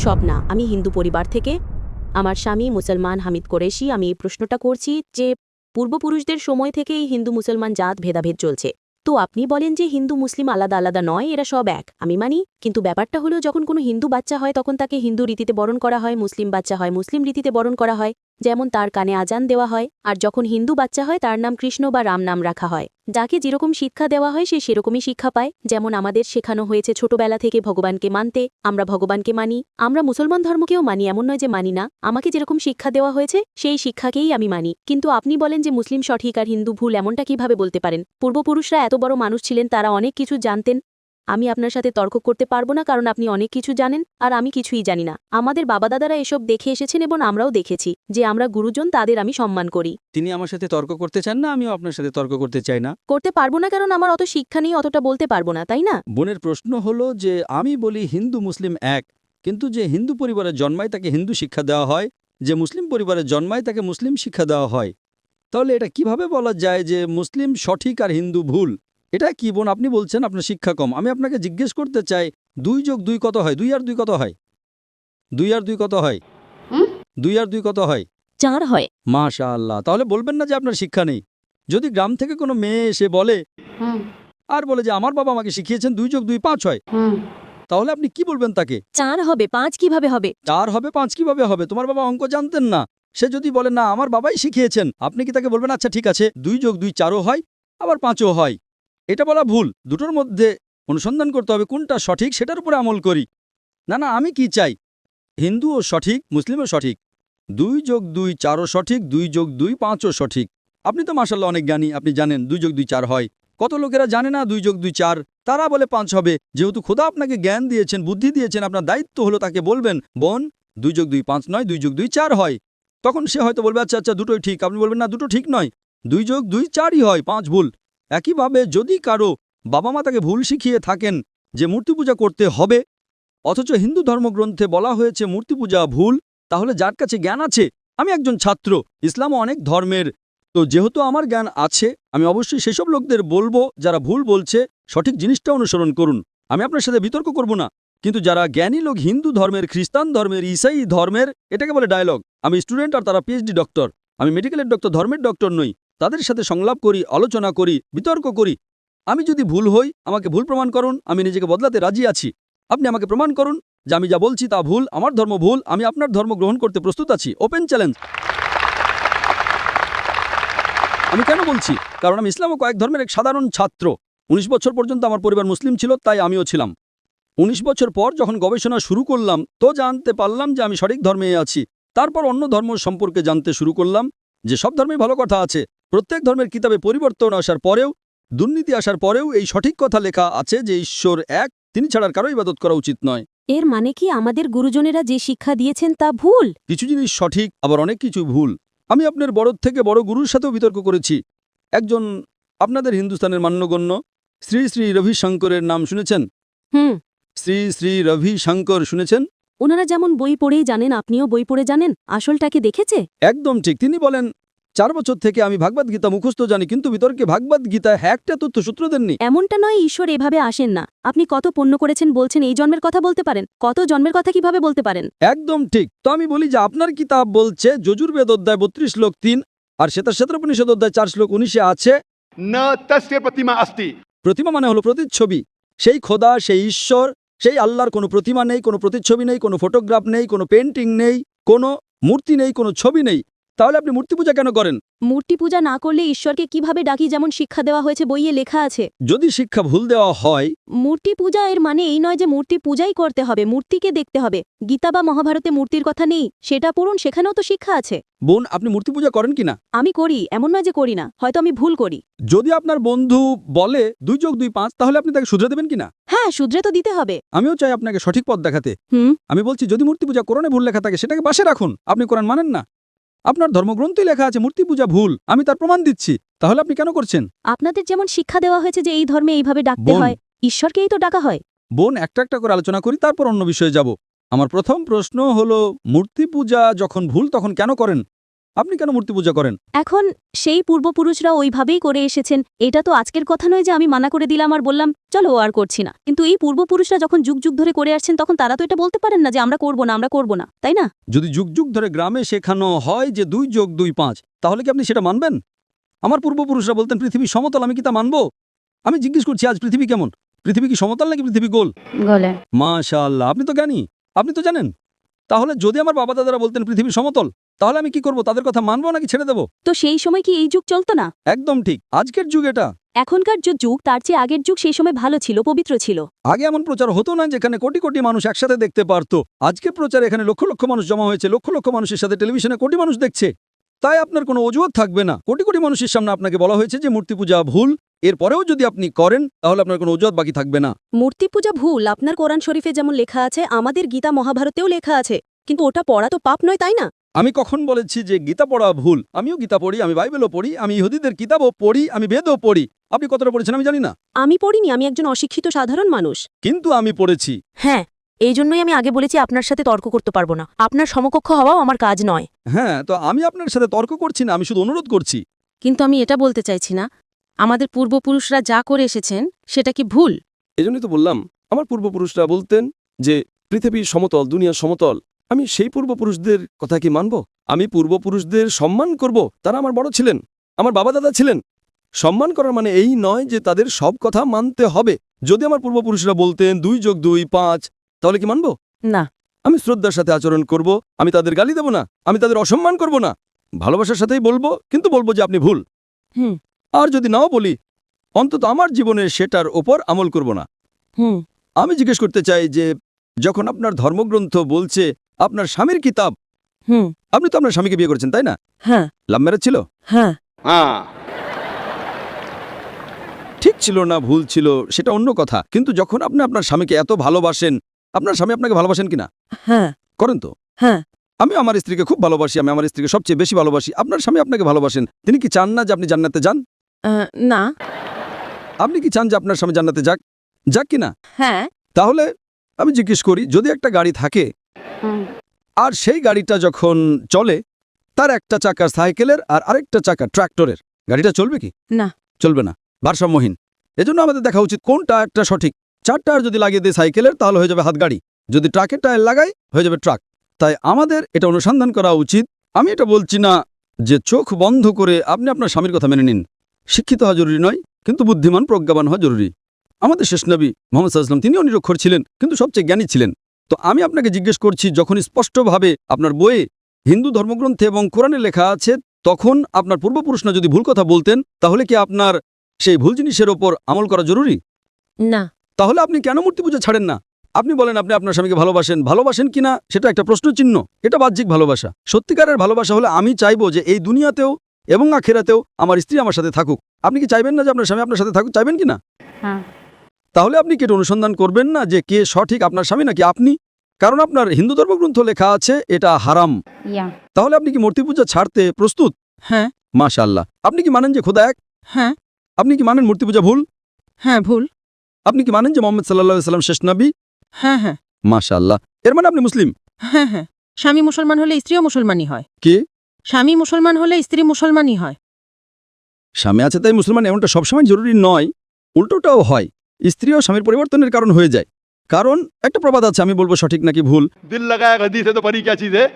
সব না, আমি হিন্দু পরিবার থেকে। আমার স্বামী মুসলমান হামিদ কুরেশি। আমি এই প্রশ্নটা করছি যে পূর্বপুরুষদের সময় থেকেই হিন্দু মুসলমান জাত ভেদাভেদ চলছে। তো আপনি বলেন যে হিন্দু মুসলিম আলাদা আলাদা নয়, এরা সব এক। আমি মানি, কিন্তু ব্যাপারটা হলো যখন কোনো হিন্দু বাচ্চা হয় তখন তাকে হিন্দু রীতিতে বরণ করা হয়, মুসলিম বাচ্চা হয় মুসলিম রীতিতে বরণ করা হয়, যেমন তার কানে আজান দেওয়া হয়। আর যখন হিন্দু বাচ্চা হয় তার নাম কৃষ্ণ বা রাম নাম রাখা হয়। যাকে যেরকম শিক্ষা দেওয়া হয় সে সেরকমই শিক্ষা পায়। যেমন আমাদের শেখানো হয়েছে ছোটবেলা থেকে ভগবানকে মানতে, আমরা ভগবানকে মানি। আমরা মুসলমান ধর্মকেও মানি, এমন নয় যে মানি না। আমাকে যেরকম শিক্ষা দেওয়া হয়েছে সেই শিক্ষাকেই আমি মানি। কিন্তু আপনি বলেন যে মুসলিম সঠিক আর হিন্দু ভুল, এমনটা কিভাবে বলতে পারেন? পূর্বপুরুষরা এত বড় মানুষ ছিলেন, তারা অনেক কিছু জানতেন। আমি আপনার সাথে তর্ক করতে পারবো না, কারণ আপনি অনেক কিছু জানেন আর আমি কিছুই জানি না। আমাদের বাবা দাদারা এসব দেখে এসেছেন এবং আমরাও দেখেছি যে আমরা গুরুজন, তাদের আমি সম্মান করি। তিনি আমার সাথে তর্ক করতে চান না, আমিও আপনার সাথে তর্ক করতে চাই না। করতে পারবো না কারণ আমার অত শিক্ষা নেই, অতটা বলতে পারবো না, তাই না? বোনের প্রশ্ন হলো যে আমি বলি হিন্দু মুসলিম এক, কিন্তু যে হিন্দু পরিবারে জন্মায় তাকে হিন্দু শিক্ষা দেওয়া হয়, যে মুসলিম পরিবারে জন্মায় তাকে মুসলিম শিক্ষা দেওয়া হয়। তাহলে এটা কিভাবে বলা যায় যে মুসলিম সঠিক আর হিন্দু ভুল? এটা কি বোন আপনি বলছেন আপনার শিক্ষা কম? আমি আপনাকে জিজ্ঞেস করতে চাই 2+2 কত হয়? 2 আর 2 কত হয়? 2 আর 2 কত হয়? 2 আর 2 কত হয়? 4 হয়। মাশাআল্লাহ। তাহলে বলবেন না যে আপনার শিক্ষা নেই। যদি গ্রাম থেকে কোনো মেয়ে এসে বলে আর বলে যে আমার বাবা আমাকে শিখিয়েছেন 2+2 5 হয়, তাহলে আপনি কি বলবেন তাকে? 4 হবে, 5 কিভাবে হবে? 4 হবে 5 কিভাবে হবে? তোমার বাবা অঙ্ক জানতেন না। সে যদি বলে না আমার বাবাই শিখিয়েছেন, আপনি কি তাকে বলবেন আচ্ছা ঠিক আছে 2+2 4ও হয় আবার 5ও হয়? এটা বলা ভুল। দুটোর মধ্যে অনুসন্ধান করতে হবে কোনটা সঠিক, সেটার উপরে আমল করি। না না, আমি কি চাই হিন্দুও সঠিক মুসলিমও সঠিক, 2+2 4ও সঠিক, 2+2 5ও সঠিক। আপনি তো মাশাআল্লাহ অনেক জ্ঞানী, আপনি জানেন 2+2 4 হয়। কত লোকেরা জানে না 2+2 4, তারা বলে 5 হবে। যেহেতু খোদা আপনাকে জ্ঞান দিয়েছেন, বুদ্ধি দিয়েছেন, আপনার দায়িত্ব হলো তাকে বলবেন বোন 2+2 5 নয়, 2+2 4 হয়। তখন সে হয়তো বলবে আচ্ছা আচ্ছা দুটোই ঠিক। আপনি বলবেন না দুটো ঠিক নয়, 2+2 4ই হয়, 5 ভুল। একইভাবে যদি কারো বাবা মা তাকে ভুল শিখিয়ে থাকেন যে মূর্তি পূজা করতে হবে, অথচ হিন্দু ধর্মগ্রন্থে বলা হয়েছে মূর্তি পূজা ভুল, তাহলে যার কাছে জ্ঞান আছে, আমি একজন ছাত্র, ইসলামও অনেক ধর্মের, তো যেহেতু আমার জ্ঞান আছে আমি অবশ্যই সেসব লোকদের বলবো যারা ভুল বলছে সঠিক জিনিসটা অনুসরণ করুন। আমি আপনার সাথে বিতর্ক করব না। কিন্তু যারা জ্ঞানী লোক হিন্দু ধর্মের, খ্রিস্টান ধর্মের, ইসাই ধর্মের, এটাকে বলে ডায়লগ। আমি স্টুডেন্ট আর তারা পিএইচডি ডক্টর। আমি মেডিকেলের ডক্টর, ধর্মের ডক্টর নই। তাদের সাথে সংলাপ করি, আলোচনা করি, বিতর্ক করি। আমি যদি ভুল হই আমাকে ভুল প্রমাণ করুন, আমি নিজেকে বদলাতে রাজি আছি। আপনি আমাকে প্রমাণ করুন যে আমি যা বলছি তা ভুল, আমার ধর্ম ভুল, আমি আপনার ধর্ম গ্রহণ করতে প্রস্তুত আছি। Open challenge. আমি কেন বলছি? কারণ আমি ইসলাম ও কয়েক ধর্মের এক সাধারণ ছাত্র। 19 বছর পর্যন্ত আমার পরিবার মুসলিম ছিল, তাই আমিও ছিলাম। 19 বছর পর যখন গবেষণা শুরু করলাম তো জানতে পারলাম যে আমি সঠিক ধর্মে আছি। তারপর অন্য ধর্ম সম্পর্কে জানতে শুরু করলাম যে সব ধর্মেই ভালো কথা আছে। প্রত্যেক ধর্মের কিতাবে পরিবর্তন আসার পরেও, দুর্নীতি আসার পরেও এই সঠিক কথা লেখা আছে যে ঈশ্বর এক, তিনি ছাড়ার কারো ইবাদত করা উচিত নয়। এর মানে কি আমাদের গুরুজনেরা যে শিক্ষা দিয়েছেন তা ভুল? কিছু জিনিস সঠিক, আবার অনেক কিছু ভুল। আমি আপনার বড় থেকে বড় গুরুর সাথেও বিতর্ক করেছি। একজন আপনাদের হিন্দুস্তানের মান্যগণ্য শ্রী শ্রী রবিশঙ্করের নাম শুনেছেন? হুম। শ্রী শ্রী রবিশঙ্কর শুনেছেন? ওনারা যেমন বই পড়েই জানেন, আপনিও বই পড়ে জানেন, আসলটাকে দেখেছে? একদম ঠিক। তিনি বলেন 4 বছর থেকে আমি ভাগবত গীতা মুখস্থ জানি, কিন্তু বিতর্কে ভাগবত গীতা একটা তথ্যসূত্র দেননি। এমনটা নয়, ঈশ্বর এভাবে আসেন না। আপনি কত পুণ্য করেছেন বলছেন এই জন্মের কথা বলতে পারেন? কত জন্মের কথা কিভাবে বলতে পারেন? একদম ঠিক। তো আমি বলি যে আপনার কিতাব বলছে যজুর্বেদ অধ্যায় 32 শ্লোক 3 আর শ্বেতাশ্বেতোপনিষদ অধ্যায় 4 শ্লোক 19 আছে न तस्य प्रतिमा अस्ति। প্রতিমা মানে হলো প্রতিচ্ছবি। সেই খোদা, সেই ঈশ্বর, সেই আল্লাহর কোনো প্রতিমা নেই, কোনো প্রতিচ্ছবি নেই, কোনো ফটোগ্রাফ নেই, কোনো পেন্টিং নেই, কোনো মূর্তি নেই, কোনো ছবি নেই। তাহলে আপনি মূর্তি পূজা কেন করেন? মূর্তি পূজা না করলে ঈশ্বরকে কিভাবে ডাকি, যেমন শিক্ষা দেওয়া হয়েছে, বইয়ে লেখা আছে। যদি শিক্ষা ভুল দেওয়া হয়, মূর্তি পূজা এর মানে এই নয় যে মূর্তি পূজাই করতে হবে, মূর্তিকে দেখতে হবে। গীতা বা মহাভারতে মূর্তির কথা নেই, সেটা পড়ুন, সেখানেও তো শিক্ষা আছে। বোন আপনি মূর্তি পূজা করেন কিনা? আমি করি, এমন নয় যে করি না, হয়তো আমি ভুল করি। যদি আপনার বন্ধু বলে 2+2 5, তাহলে আপনি তাকে শুধরে দেবেন কিনা? হ্যাঁ, শুধরে তো দিতে হবে। আমিও চাই আপনাকে সঠিক পথ দেখাতে। হুম। আমি বলছি যদি মূর্তি পূজা কোরআনে ভুল লেখা থাকে সেটাকে পাশে রাখুন। আপনি কোরআন মানেন না, আপনার ধর্মগ্রন্থই লেখা আছে মূর্তি পূজা ভুল, আমি তার প্রমাণ দিচ্ছি। তাহলে আপনি কেন করছেন? আপনাদের যেমন শিক্ষা দেওয়া হয়েছে যে এই ধর্মে এইভাবে ডাকতে বোন। হয়, ঈশ্বরকেই তো ডাকা হয়। বোন একটা একটা করে আলোচনা করি, তারপর অন্য বিষয়ে যাব। আমার প্রথম প্রশ্ন হলো মূর্তি পূজা যখন ভুল তখন কেন করেন? আপনি কেন মূর্তি পূজা করেন? এখন সেই পূর্বপুরুষরা ওইভাবেই করে এসেছেন, এটা তো আজকের কথা নয় যে আমি মানা করে দিলাম আর বললাম চলো আর করছি না। কিন্তু এই পূর্বপুরুষরা যখন যুগ যুগ ধরে করে আসছেন তখন তারা তো এটা বলতে পারেন না যে আমরা করব না, তাই না? যদি যুগ যুগ ধরে গ্রামে শেখানো হয় যে 2 যোগ 2 5, তাহলে কি আপনি সেটা মানবেন? আমার পূর্বপুরুষরা বলতেন পৃথিবী সমতল, আমি কি তা মানবো? আমি জিজ্ঞেস করছি আজ পৃথিবী কেমন? পৃথিবী কি সমতল নাকি পৃথিবী গোল? গোলে। মাশাআল্লাহ, আপনি তো জ্ঞানী, আপনি তো জানেন। তাহলে যদি আমার বাবা দাদারা বলতেন পৃথিবী সমতল, তাহলে আমি কি করব? তাদের কথা মানবো নাকি ছেড়ে দেবো? তো সেই সময় কি এই যুগ চলতো না? একদম ঠিক, আজকের যুগ এটা। এখনকার যে যুগ তার চেয়ে আগের যুগ সেই সময় ভালো ছিল, পবিত্র ছিল। আগে এমন প্রচার হতো না যেখানে কোটি কোটি মানুষ একসাথে দেখতে পারতো। আজকের প্রচার এখানে লক্ষ লক্ষ মানুষ জমা হয়েছে, লক্ষ লক্ষ মানুষের সাথে টেলিভিশনে কোটি মানুষ দেখছে। তাই আপনার কোনো অজুহাত থাকবে না। কোটি কোটি মানুষের সামনে আপনাকে বলা হয়েছে যে মূর্তি পূজা ভুল, এরপরেও যদি আপনি করেন তাহলে আপনার কোনো অজুহাত বাকি থাকবে না। মূর্তি পূজা ভুল আপনার কোরআন শরীফে যেমন লেখা আছে, আমাদের গীতা মহাভারতেও লেখা আছে, কিন্তু ওটা পড়া তো পাপ নয়, তাই না? আমি কখন বলেছি যে গীতা পড়া ভুল? আমিও গীতা পড়ি, আমি বাইবেলও পড়ি, আমি ইহুদিদের কিতাবও পড়ি, আমি বেদও পড়ি। আপনি কতটা পড়েছেন আমি জানি না, আমি পড়িনি, আমি একজন অশিক্ষিত সাধারণ মানুষ। কিন্তু আমি পড়েছি। হ্যাঁ, এই জন্যই আমি আগে বলেছি আপনার সাথে তর্ক করতে পারবো না, আপনার সমকক্ষ হওয়াও আমার কাজ নয়। হ্যাঁ, তো আমি আপনার সাথে তর্ক করছি না, আমি শুধু অনুরোধ করছি। কিন্তু আমি এটা বলতে চাইছি না আমাদের পূর্বপুরুষরা যা করে এসেছেন সেটা কি ভুল? এজন্যই তো বললাম, আমার পূর্বপুরুষরা বলতেন যে পৃথিবী সমতল, দুনিয়া সমতল। আমি সেই পূর্বপুরুষদের কথা কি মানব? আমি পূর্বপুরুষদের সম্মান করব, তারা আমার বড় ছিলেন, আমার বাবা দাদা ছিলেন। সম্মান করার মানে এই নয় যে তাদের সব কথা মানতে হবে। যদি আমার পূর্বপুরুষরা বলতেন 2 যোগ 2 5, তাহলে কি মানব? না। আমি শ্রদ্ধার সাথে আচরণ করব, আমি তাদের গালি দেব না, আমি তাদের অসম্মান করব না, ভালোবাসার সাথেই বলবো, কিন্তু বলবো যে আপনি ভুল। হুম। আর যদি নাও বলি, অন্তত আমার জীবনে সেটার ওপর আমল করব না। হুম। আমি জিজ্ঞেস করতে চাই যে যখন আপনার ধর্মগ্রন্থ বলছে আপনার স্বামীর কিতাব, হুম। আপনি তো আপনার স্বামীকে বিয়ে করেছেন, তাই না? হ্যাঁ। লাভ ম্যারেজ ছিল? হ্যাঁ। हाँ ঠিক ছিল না ভুল ছিল সেটা অন্য কথা, কিন্তু যখন আপনি আপনার স্বামীকে এত ভালোবাসেন, আপনার স্বামী আপনাকে ভালোবাসেন কিনা? হ্যাঁ। করেন তো? হ্যাঁ। আমি আমার স্ত্রীকে খুব ভালোবাসি, আমি আমার স্ত্রীকে সবচেয়ে বেশি ভালোবাসি। আপনার স্বামী আপনাকে ভালোবাসেন, তিনি কি চান না যে আপনি জান্নাতে যান? না। আপনি কি চান যে আপনার স্বামী জান্নাতে যাক? যাক কিনা? হ্যাঁ। তাহলে আমি জিজ্ঞেস করি, যদি একটা গাড়ি থাকে আর সেই গাড়িটা যখন চলে, তার একটা চাকা সাইকেলের আর আরেকটা চাকা ট্রাক্টরের, গাড়িটা চলবে কি? না। চলবে না, ভারসাম্যহীন। এজন্য আমাদের দেখা উচিত কোনটা একটা সঠিক। 4 টায়ার যদি লাগিয়ে দেয় সাইকেলের, তাহলে হয়ে যাবে হাত গাড়ি। যদি ট্রাকের টায়ার লাগাই, হয়ে যাবে ট্রাক। তাই আমাদের এটা অনুসন্ধান করা উচিত। আমি এটা বলছি না যে চোখ বন্ধ করে আপনি আপনার স্বামীর কথা মেনে নিন। শিক্ষিত হওয়া জরুরি নয়, কিন্তু বুদ্ধিমান প্রজ্ঞাবান হওয়া জরুরি। আমাদের শেষ নবী মুহাম্মদ সাল্লাল্লাহু আলাইহি ওয়াসাল্লাম, তিনিও নিরক্ষর ছিলেন, কিন্তু সবচেয়ে জ্ঞানী ছিলেন। তো আমি আপনাকে জিজ্ঞেস করছি, যখন স্পষ্টভাবে আপনার বইয়ে, হিন্দু ধর্মগ্রন্থে এবং কোরআনে লেখা আছে, তখন আপনার পূর্বপুরুষরা যদি ভুল কথা বলতেন, তাহলে কি আপনার সেই ভুল জিনিসের ওপর আমল করা জরুরি? না। তাহলে আপনি কেন মূর্তি পূজা ছাড়েন না? আপনি বলেন আপনি আপনার স্বামীকে ভালোবাসেন কিনা সেটা একটা প্রশ্নচিহ্ন। এটা বাহ্যিক ভালোবাসা। সত্যিকারের ভালোবাসা হলে আমি চাইবো যে এই দুনিয়াতেও এবং আখিরাতেও আমার স্ত্রী আমার সাথে থাকুক। আপনি কি চাইবেন না যে আপনার স্বামী আপনার সাথে থাকুক? চাইবেন কিনা? হ্যাঁ। তাহলে আপনি কি এটা অনুসন্ধান করবেন না যে কে সঠিক, আপনার স্বামী নাকি আপনি? কারণ আপনার হিন্দু ধর্মগ্রন্থ লেখা আছে এটা হারাম। ইয়া। তাহলে আপনি কি মূর্তি পূজা ছাড়তে প্রস্তুত? হ্যাঁ। মাশাআল্লাহ। আপনি কি মানেন যে খোদা এক? হ্যাঁ। আপনি কি মানেন মূর্তি পূজা ভুল? হ্যাঁ। ভুল। আপনি কি মানেন যে মুহাম্মদ সাল্লাল্লাহু আলাইহি ওয়াসাল্লাম শেষ নবী? হ্যাঁ। হ্যাঁ। মাশাআল্লাহ। এর মানে আপনি মুসলিম? হ্যাঁ। হ্যাঁ। স্বামী মুসলমান হলে স্ত্রীও মুসলমানই হয়। কি? স্বামী মুসলমান হলে স্ত্রী মুসলমানই হয়। স্বামী আছে তাই মুসলমান এমনটা সবসময় জরুরি নয়, উল্টোটাও হয়। স্ত্রীও স্বামীর পরিবর্তনের কারণ হয়ে যায়। কারণ একটা প্রবাদ আছে, আমি বলবো সঠিক নাকি ভুল। दिल लगाया गद्दी से तो परी क्या चीज है।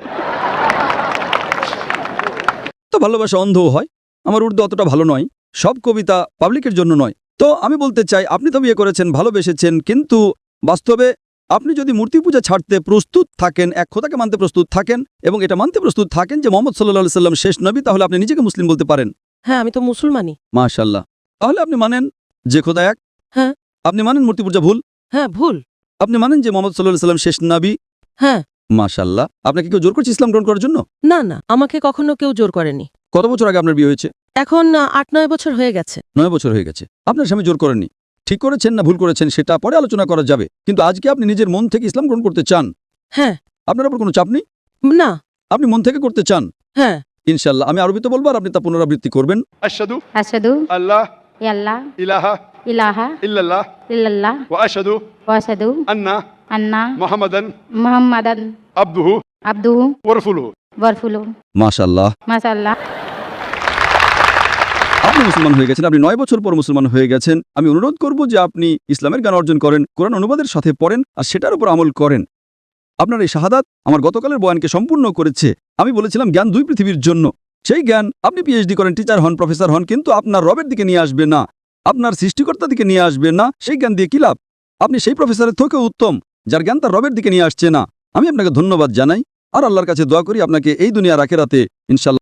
তো ভালোবাসা অন্ধও হয়। আমার উর্দু অতটা ভালো নয়, সব কবিতা পাবলিকের জন্য নয়। তো আমি বলতে চাই, আপনি তো বিয়ে করেছেন, ভালোবেসেছেন, কিন্তু বাস্তবে আপনি যদি মূর্তি পূজা ছাড়তে প্রস্তুত থাকেন, এক খোদাকে মানতে প্রস্তুত থাকেন এবং এটা মানতে প্রস্তুত থাকেন যে মুহাম্মদ সাল্লাল্লাহু আলাইহি ওয়াসাল্লাম শেষ নবী, তাহলে আপনি নিজেকে মুসলিম বলতে পারেন। হ্যাঁ, আমি তো মুসলমানই। মাশাআল্লাহ। তাহলে আপনি মানেন যে খোদা এক? হ্যাঁ। আপনি মানেন মূর্তি পূজা ভুল? হ্যাঁ। ভুল। আপনি মানেন যে মুহাম্মদ সাল্লাল্লাহু আলাইহি ওয়াসাল্লাম শেষ নবী? হ্যাঁ। মাশাআল্লাহ। আপনাকে কেউ জোর করছে ইসলাম গ্রহণ করার জন্য? না, না, আমাকে কখনো কেউ জোর করেনি। কত বছর আগে আপনার বিয়ে হয়েছে? এখন 8-9 বছর হয়ে গেছে। 9 বছর হয়ে গেছে। আপনার স্বামী জোর করেননি। ঠিক করেছেন না ভুল করেছেন সেটা পরে আলোচনা করা যাবে, কিন্তু আজকে আপনি নিজের মন থেকে ইসলাম গ্রহণ করতে চান। হ্যাঁ। আপনার উপর কোনো চাপ নেই? না। আপনি মন থেকে করতে চান? হ্যাঁ। ইনশাআল্লাহ। আমি আরবিতে বলবো আর আপনি তা পুনরাবৃত্তি করবেন। अशहदु আশহাদু अल्लाह ইয়াল্লাহ इलाहा ইলাহা इल्लल्लाह ইল্লাল্লাহ व अशहदु ওয়া আশহাদু अन्ना আন্না मुहम्मदन মুহাম্মাদান अब्दुहु আবদুহু व रसूलुहु। বরফুলো মাশাআল্লাহ। মাশাআল্লাহ। আপনি মুসলমান হয়ে গেছেন, আপনি 9 বছর পর মুসলমান হয়ে গেছেন। আমি অনুরোধ করব যে আপনি ইসলামের জ্ঞান অর্জন করেন, কোরআন অনুবাদের সাথে পড়েন আর সেটার উপর আমল করেন। আপনার এই শাহাদাত আমার গতকালের বয়ানকে সম্পূর্ণ করেছে। আমি বলেছিলাম জ্ঞান 2 পৃথিবীর জন্য। সেই জ্ঞান আপনি পিএইচডি করেন, টিচার হন, প্রফেসর হন, কিন্তু আপনার রবের দিকে নিয়ে আসবে না, আপনার সৃষ্টিকর্তার দিকে নিয়ে আসবে না। সেই জ্ঞান দিয়ে কি লাভ? আপনি সেই প্রফেসরের থেকেও উত্তম যার জ্ঞান তার রবের দিকে নিয়ে আসছে না। আমি আপনাকে ধন্যবাদ জানাই আর আল্লাহর কাছে দোয়া করি আপনাকে এই দুনিয়ার আখিরাতে ইনশাআল্লাহ